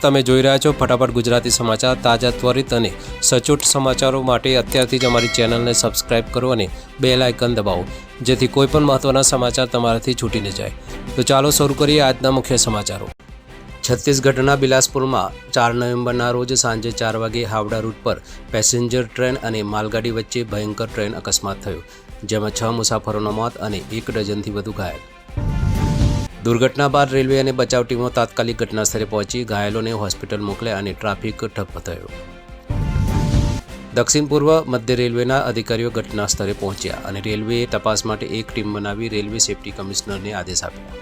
તમે જોઈ રહ્યા છો ફટાફટ ગુજરાતી સમાચાર. તાજા ત્વરિત અને સચોટ સમાચારો માટે અત્યારથી જ અમારી ચેનલને સબસ્ક્રાઇબ કરો અને બેલ આઇકન દબાવો, જેથી કોઈપણ મહત્ત્વના સમાચાર તમારાથી છૂટી ન જાય. તો ચાલો શરૂ કરીએ આજના મુખ્ય સમાચારો. છત્તીસગઢના બિલાસપુરમાં 4 નવેમ્બરના રોજ સાંજે 4 વાગે હાવડા રૂટ પર પેસેન્જર ટ્રેન અને માલગાડી વચ્ચે ભયંકર ટ્રેન અકસ્માત થયો, જેમાં 6 મુસાફરોના મોત અને 1 ડઝનથી વધુ ઘાયલ. દુર્ઘટના બાદ રેલવે અને બચાવ ટીમો તાત્કાલિક ઘટનાસ્થળે પહોંચી ઘાયલોને હોસ્પિટલ મોકલ્યા અને ટ્રાફિક ઠપ્પ થયો. દક્ષિણ પૂર્વ મધ્ય રેલવેના અધિકારીઓ ઘટનાસ્થળે પહોંચ્યા અને રેલવેએ તપાસ માટે એક ટીમ બનાવી રેલવે સેફ્ટી કમિશનરને આદેશ આપ્યા.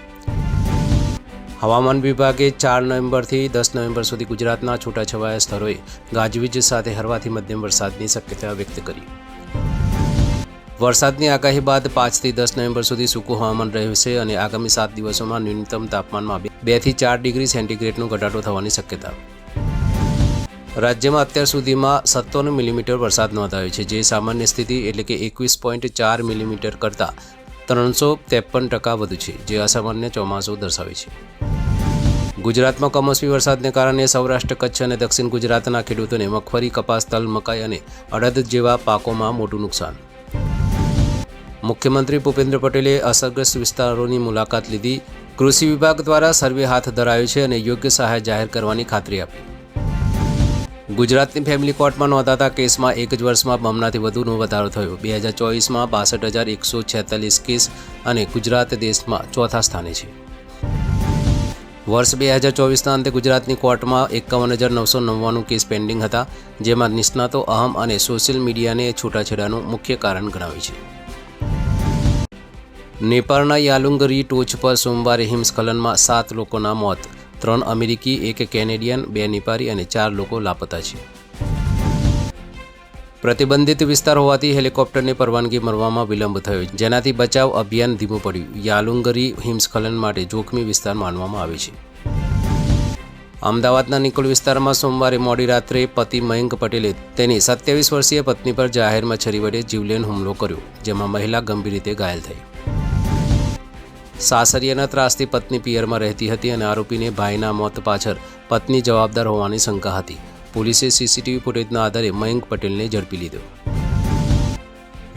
હવામાન વિભાગે 4 નવેમ્બરથી 10 નવેમ્બર સુધી ગુજરાતના છૂટાછવાયા સ્થળોએ ગાજવીજ સાથે હળવાથી મધ્યમ વરસાદની શક્યતા વ્યક્ત કરી. વરસાદની આગાહી બાદ 5 થી 10 નવેમ્બર સુધી સૂકું હવામાન રહેશે અને આગામી 7 દિવસોમાં ન્યૂનતમ તાપમાનમાં 2 થી 4 ડિગ્રી સેન્ટીગ્રેડનો ઘટાડો થવાની શક્યતા. રાજ્યમાં અત્યાર સુધીમાં 57 મિલીમીટર વરસાદ નોંધાયો છે, જે સામાન્ય સ્થિતિ એટલે કે 21.4 મિલીમીટર કરતાં 353% વધુ છે, જે અસામાન્ય ચોમાસું દર્શાવે છે. ગુજરાતમાં કમોસમી વરસાદને કારણે સૌરાષ્ટ્ર, કચ્છ અને દક્ષિણ ગુજરાતના ખેડૂતોને મગફળી, કપાસ, તલ, મકાઈ અને અડદ જેવા પાકોમાં મોટું નુકસાન. મુખ્યમંત્રી ભૂપેન્દ્ર પટેલે અસરગ્રસ્ત વિસ્તારોની મુલાકાત લીધી. કૃષિ વિભાગ દ્વારા સર્વે હાથ ધરાયો છે અને યોગ્ય સહાય જાહેર કરવાની ખાતરી આપી. ગુજરાતની ફેમિલી કોર્ટમાં નોંધાતા કેસમાં 1 જ વર્ષમાં બમણાથી વધુનો વધારો થયો. 2024માં 62,146 કેસ અને ગુજરાત દેશમાં ચોથા સ્થાને છે. વર્ષ 2024ના અંતે ગુજરાતની કોર્ટમાં 51,999 કેસ પેન્ડિંગ હતા, જેમાં નિષ્ણાતો અહમ અને સોશિયલ મીડિયાને છૂટાછેડાનું મુખ્ય કારણ ગણાવે છે. નેપાળના યાલુંગરી ટોચ પર સોમવારે હિમસ્ખલનમાં 7 લોકોના મોત, 3 અમેરિકી, 1 કેનેડિયન, 2 નેપાળી અને 4 લોકો લાપતા છે. પ્રતિબંધિત વિસ્તાર હોવાથી હેલિકોપ્ટરને પરવાનગી મળવામાં વિલંબ થયો, જેનાથી બચાવ અભિયાન ધીમું પડ્યું. યાલુંગરી હિમસ્ખલન માટે જોખમી વિસ્તાર માનવામાં આવે છે. અમદાવાદના નિકોલ વિસ્તારમાં સોમવારે મોડી રાત્રે પતિ મયંક પટેલે તેની 27 વર્ષીય પત્ની પર જાહેરમાં છરી વડે જીવલેણ હુમલો કર્યો, જેમાં મહિલા ગંભીર રીતે ઘાયલ થઈ. સાસરિયાના ત્રાસથી પત્ની પિયરમાં રહેતી હતી અને આરોપીને ભાઈના મોત પાછળ પત્ની જવાબદાર હોવાની શંકા હતી. પોલીસે સીસીટીવી ફૂટેજના આધારે મયંક પટેલને ઝડપી લીધો.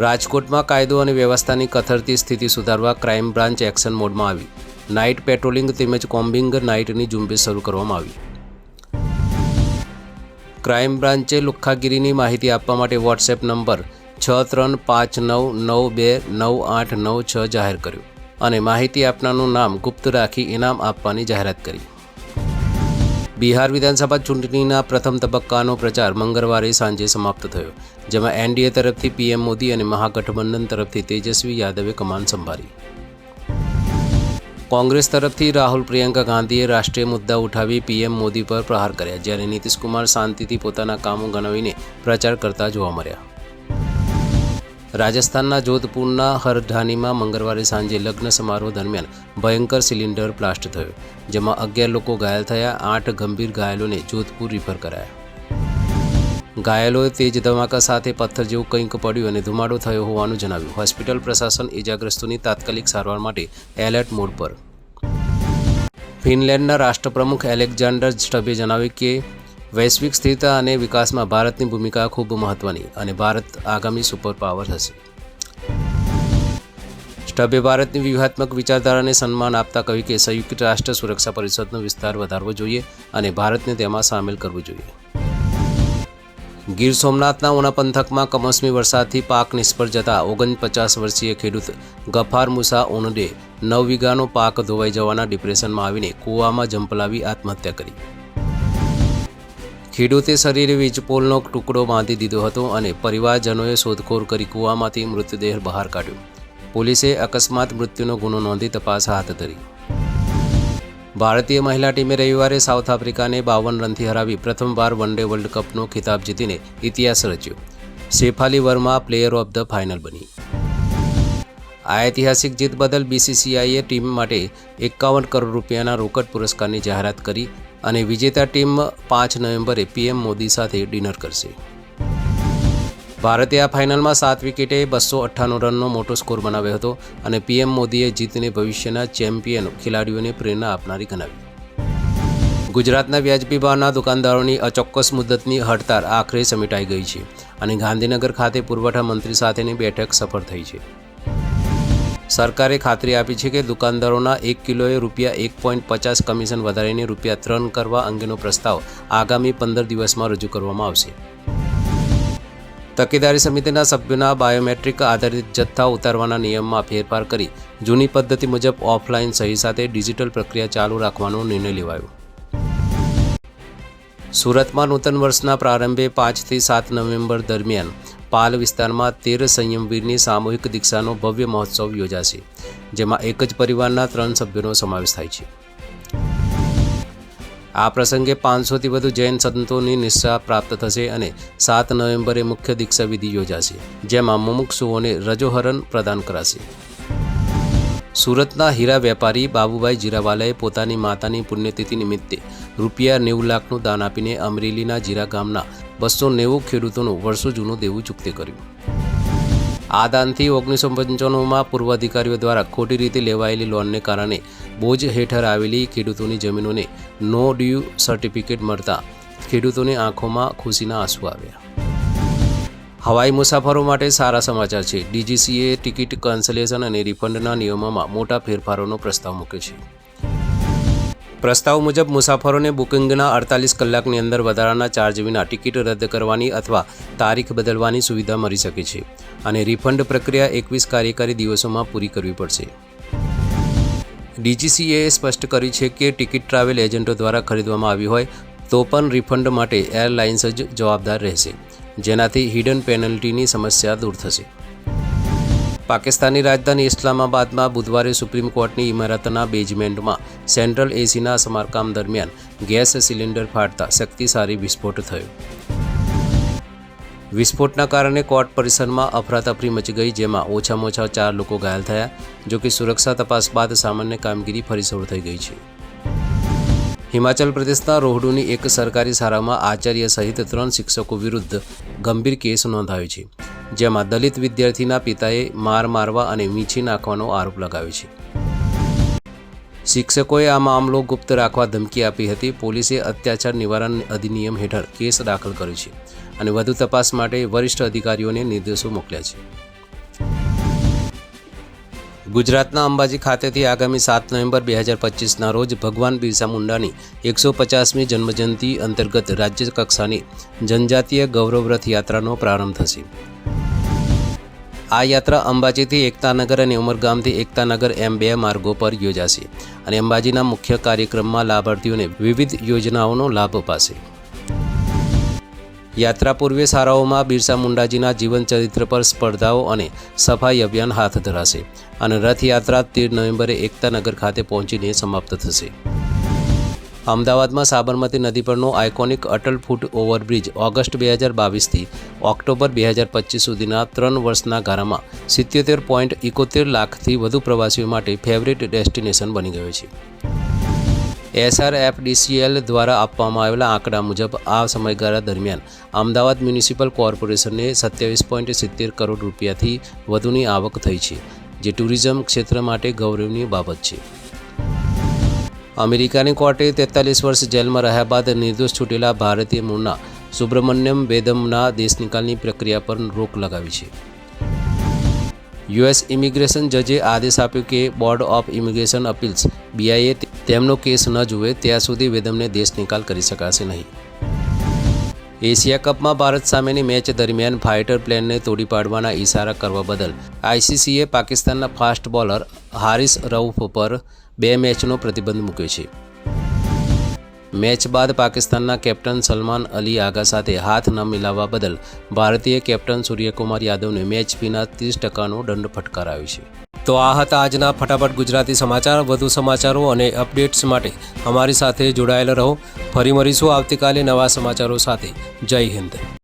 રાજકોટમાં કાયદો અને વ્યવસ્થાની કથળતી સ્થિતિ સુધારવા ક્રાઇમ બ્રાન્ચ એક્શન મોડમાં આવી. નાઇટ પેટ્રોલિંગ તેમજ કોમ્બિંગ નાઇટની ઝુંબેશ શરૂ કરવામાં આવી. ક્રાઇમ બ્રાન્ચે લુખ્ખાગીરીની માહિતી આપવા માટે વોટ્સએપ નંબર 6359929896 જાહેર કર્યો અને માહિતી આપનારનું નામ ગુપ્ત રાખી ઇનામ આપવાની જાહેરાત કરી. બિહાર વિધાનસભા ચૂંટણીના પ્રથમ તબક્કાનો પ્રચાર મંગળવારે સાંજે સમાપ્ત થયો, જેમાં એનડીએ તરફથી પીએમ મોદી અને મહાગઠબંધન તરફથી તેજસ્વી યાદવે કમાન સંભાળી. કોંગ્રેસ તરફથી રાહુલ પ્રિયંકા ગાંધીએ રાષ્ટ્રીય મુદ્દા ઉઠાવી પીએમ મોદી પર પ્રહાર કર્યા, જ્યારે નીતિશ કુમાર શાંતિથી પોતાના કામો ગણાવીને પ્રચાર કરતા જોવા મળ્યા. રાજસ્થાનના જોધપુરના હરઢાનીમાં મંગળવારે સાંજે લગ્ન સમારોહ દરમિયાન ભયંકર સિલિન્ડર બ્લાસ્ટ થયો, જેમાં 11 લોકો ઘાયલ થયા. 8 ગંભીર ઘાયલોને જોધપુર રિફર કરાયા. ઘાયલોએ તેજ ધમાકા સાથે પથ્થર જેવું કંઈક પડ્યું અને ધુમાડો થયો હોવાનું જણાવ્યું. હોસ્પિટલ પ્રશાસન ઇજાગ્રસ્તોની તાત્કાલિક સારવાર માટે એલર્ટ મોડ પર. ફિનલેન્ડના રાષ્ટ્રપ્રમુખ એલેક્ઝાન્ડર સ્ટબે જણાવ્યું કે વૈશ્વિક સ્થિરતા અને વિકાસમાં ભારતની ભૂમિકા ખૂબ મહત્વની અને ભારત આગામી સુપર પાવર હશે. સ્ટબે ભારતની વ્યૂહાત્મક વિચારધારાને સન્માન આપતા કહ્યું કે સંયુક્ત રાષ્ટ્ર સુરક્ષા પરિષદનો વિસ્તાર વધારવો જોઈએ અને ભારતને તેમાં સામેલ કરવું જોઈએ. ગીર સોમનાથના ઉના પંથકમાં કમોસમી વરસાદથી પાક નિષ્ફળ જતા 49 વર્ષીય ખેડૂત ગફાર મુસા ઉનડે 9 વીઘાનો પાક ધોવાઈ જવાના ડિપ્રેશનમાં આવીને કૂવામાં ઝંપલાવી આત્મહત્યા કરી. ખેડૂતે શરીરે વીજપોલનો ટુકડો બાંધી દીધો હતો અને પરિવારજનોએ શોધખોળ કરી કૂવામાંથી મૃતદેહ બહાર કાઢ્યો. પોલીસે અકસ્માત મૃત્યુનો ગુનો નોંધી તપાસ હાથ ધરી. ભારતીય મહિલા ટીમે રવિવારે સાઉથ આફ્રિકાને 52 રનથી હરાવી પ્રથમવાર વનડે વર્લ્ડ કપનો ખિતાબ જીતીને ઇતિહાસ રચ્યો. Shafali Verma player of the final બની. આ ઐતિહાસિક જીત બદલ બીસીસીઆઈએ ટીમ માટે 51 કરોડ રૂપિયાના રોકડ પુરસ્કારની જાહેરાત કરી અને વિજેતા ટીમ 5 નવેમ્બરે પીએમ મોદી સાથે ડિનર કરશે. ભારતે આ ફાઇનલમાં 7 વિકેટે 298 રનનો મોટો સ્કોર બનાવ્યો હતો અને પીએમ મોદીએ જીતને ભવિષ્યના ચેમ્પિયન ખેલાડીઓને પ્રેરણા આપનારી ગણાવી. ગુજરાતના વ્યાજબી ભાવના દુકાનદારોની અચોક્કસ મુદતની હડતાળ આખરે સમેટાઈ ગઈ છે અને ગાંધીનગર ખાતે પુરવઠા મંત્રી સાથેની બેઠક સફળ થઈ છે. સરકારે ખાતરી આપી છે કે દુકાનદારોના 1 કિલોએ ₹1.50 કમિશન વધારીને ₹3 કરવા અંગેનો પ્રસ્તાવ આગામી 15 દિવસમાં રજૂ કરવામાં આવશે. તકેદારી સમિતિના સભ્યોના બાયોમેટ્રિક આધારિત જથ્થા ઉતારવાના નિયમમાં ફેરફાર કરી જૂની પદ્ધતિ મુજબ ઓફલાઈન સહી સાથે ડિજિટલ પ્રક્રિયા ચાલુ રાખવાનો નિર્ણય લેવાયો. સુરતમાં નૂતન વર્ષના પ્રારંભે 5 થી 7 નવેમ્બર દરમિયાન પાલ વિસ્તારમાં 13 સંયમવીરની સામૂહિક દીક્ષાનો ભવ્ય મહોત્સવ યોજાશે, જેમાં એક જ પરિવારના 3 સભ્યોનો સમાવેશ થાય છે. આ પ્રસંગે 500થી વધુ જૈન સંતોની નિષ્ઠા પ્રાપ્ત થશે અને 7 નવેમ્બરે મુખ્ય દીક્ષા વિધિ યોજાશે, જેમાં મુમુક્ષુઓને રજોહરણ પ્રદાન કરાશે. સુરતના હીરા વેપારી બાબુભાઈ જીરાવાલાએ પોતાની માતાની પુણ્યતિથિ નિમિત્તે ₹90 લાખનું દાન આપીને અમરેલીના જીરા ગામના 290 ખેડૂતોનું વર્ષો જૂનું દેવું ચૂકતે કર્યું. આ દાનથી 1995માં પૂર્વ અધિકારીઓ દ્વારા ખોટી રીતે લેવાયેલી લોનને કારણે બોજ હેઠળ આવેલી ખેડૂતોની જમીનોને નો ડ્યુ સર્ટિફિકેટ મળતા ખેડૂતોની આંખોમાં ખુશીના આંસુ આવ્યા. હવાઈ મુસાફરો માટે સારા સમાચાર છે. DGCA ટિકિટ કેન્સલેશન અને રિફંડના નિયમોમાં મોટા ફેરફારોનો પ્રસ્તાવ મૂક્યો છે. પ્રસ્તાવ મુજબ મુસાફરોને બુકિંગના 48 કલાકની અંદર વધારાના ચાર્જ વિના ટિકિટ રદ કરવાની અથવા તારીખ બદલવાની સુવિધા મળી શકે છે અને રિફંડ પ્રક્રિયા 21 કાર્યકારી દિવસોમાં પૂરી કરવી પડશે. DGCAએ સ્પષ્ટ કર્યું છે કે ટિકિટ ટ્રાવેલ એજન્ટો દ્વારા ખરીદવામાં આવી હોય તો પણ રિફંડ માટે એરલાઇન્સ જ જવાબદાર રહેશે, જેનાથી હિડન પેનલ્ટીની સમસ્યા દૂર થશે. પાકિસ્તાનની રાજધાની ઇસ્લામાબાદમાં બુધવારે સુપ્રીમ કોર્ટની ઇમારતના બેઝમેન્ટમાં સેન્ટ્રલ એસીના સમારકામ દરમિયાન ગેસ સિલિન્ડર ફાટતા શક્તિશાળી વિસ્ફોટ થયો. વિસ્ફોટના કારણે કોર્ટ પરિસરમાં અફરાતફરી મચી ગઈ, જેમાં ઓછામાં ઓછા 4 લોકો ઘાયલ થયા. જોકે સુરક્ષા તપાસ બાદ સામાન્ય કામગીરી ફરી શરૂ થઈ ગઈ છે. હિમાચલ પ્રદેશના રોહડુની એક સરકારી શાળામાં આચાર્ય સહિત 3 શિક્ષકો વિરુદ્ધ ગંભીર કેસ નોંધાયો છે, જેમાં દલિત વિદ્યાર્થીના પિતાએ મારવા અને મીછી નાખવાનો આરોપ લગાવ્યો છે. શિક્ષકોએ આ મામલો ગુપ્ત રાખવા ધમકી આપી હતી. પોલીસે અત્યાચાર નિવારણ અધિનિયમ હેઠળ કેસ દાખલ કર્યો છે અને વધુ તપાસ માટે વરિષ્ઠ અધિકારીઓને નિર્દેશો મોકલ્યા છે. ગુજરાતના અંબાજી ખાતેથી આગામી 7 નવેમ્બર 2025ના રોજ ભગવાન બિરસા મુંડાની 150મી જન્મજયંતિ અંતર્ગત રાજ્ય કક્ષાની જનજાતીય ગૌરવ રથ યાત્રાનો પ્રારંભ થશે. આ યાત્રા અંબાજીથી એકતાનગર અને ઉમરગામથી એકતાનગર એમ 2 માર્ગો પર યોજાશે અને અંબાજીના મુખ્ય કાર્યક્રમમાં લાભાર્થીઓને વિવિધ યોજનાઓનો લાભ અપાશે. યાત્રા પૂર્વે શાળાઓમાં બિરસા મુંડાજીના જીવનચરિત્ર પર સ્પર્ધાઓ અને સફાઈ અભિયાન હાથ ધરાશે અને રથયાત્રા 13 નવેમ્બરે એકતાનગર ખાતે પહોંચીને સમાપ્ત થશે. અમદાવાદમાં સાબરમતી નદી પરનો iconic Atal foot overbridge August 2022થી ઓક્ટોબર 2025 સુધીના 3 વર્ષના ગાળામાં 77.71 લાખથી વધુ પ્રવાસીઓ માટે ફેવરિટ ડેસ્ટિનેશન બની ગયો છે. SRFDCL દ્વારા આપવામાં આવેલા આંકડા મુજબ આ સમયગાળા દરમિયાન અમદાવાદ મ્યુનિસિપલ કોર્પોરેશનને 27.70 કરોડ રૂપિયાથી વધુની આવક થઈ છે, જે ટુરિઝમ ક્ષેત્ર માટે ગૌરવની બાબત છે. અમેરિકાની કોર્ટે 43 વર્ષ જેલમાં રહ્યા બાદ નિર્દોષ છૂટેલા ભારતીય મૂળના સુબ્રમણ્યમ વેદમના દેશ નિકાલની પ્રક્રિયા પર રોક લગાવી છે. US ઇમિગ્રેશન જજે આદેશ આપ્યો કે બોર્ડ ઓફ ઇમિગ્રેશન અપીલ્સ BIA તેમનો કેસ ન જુએ ત્યાં સુધી વેદમને દેશ નિકાલ કરી શકાશે નહીં. એશિયા કપમાં ભારત સામેની મેચ દરમિયાન ફાઇટર પ્લેનને તોડી પાડવાના ઇશારા કરવા બદલ ICCએ પાકિસ્તાનના ફાસ્ટ બોલર હારિસ રઉફ પર 2 મેચનો પ્રતિબંધ મૂક્યો છે. મેચ બાદ પાકિસ્તાનના કેપ્ટન સલમાન અલી આગા સાથે હાથ ન મિલાવવા બદલ ભારતીય કેપ્ટન સૂર્યકુમાર યાદવને મેચ ફીના 30%નો દંડ ફટકારાયો છે. તો આ હતા આજના ફટાફટ ગુજરાતી સમાચાર. વધુ સમાચારો અને અપડેટ્સ માટે અમારી સાથે જોડાયેલા રહો. ફરી મળીશું આવતીકાલે નવા સમાચારો સાથે. જય હિન્દ.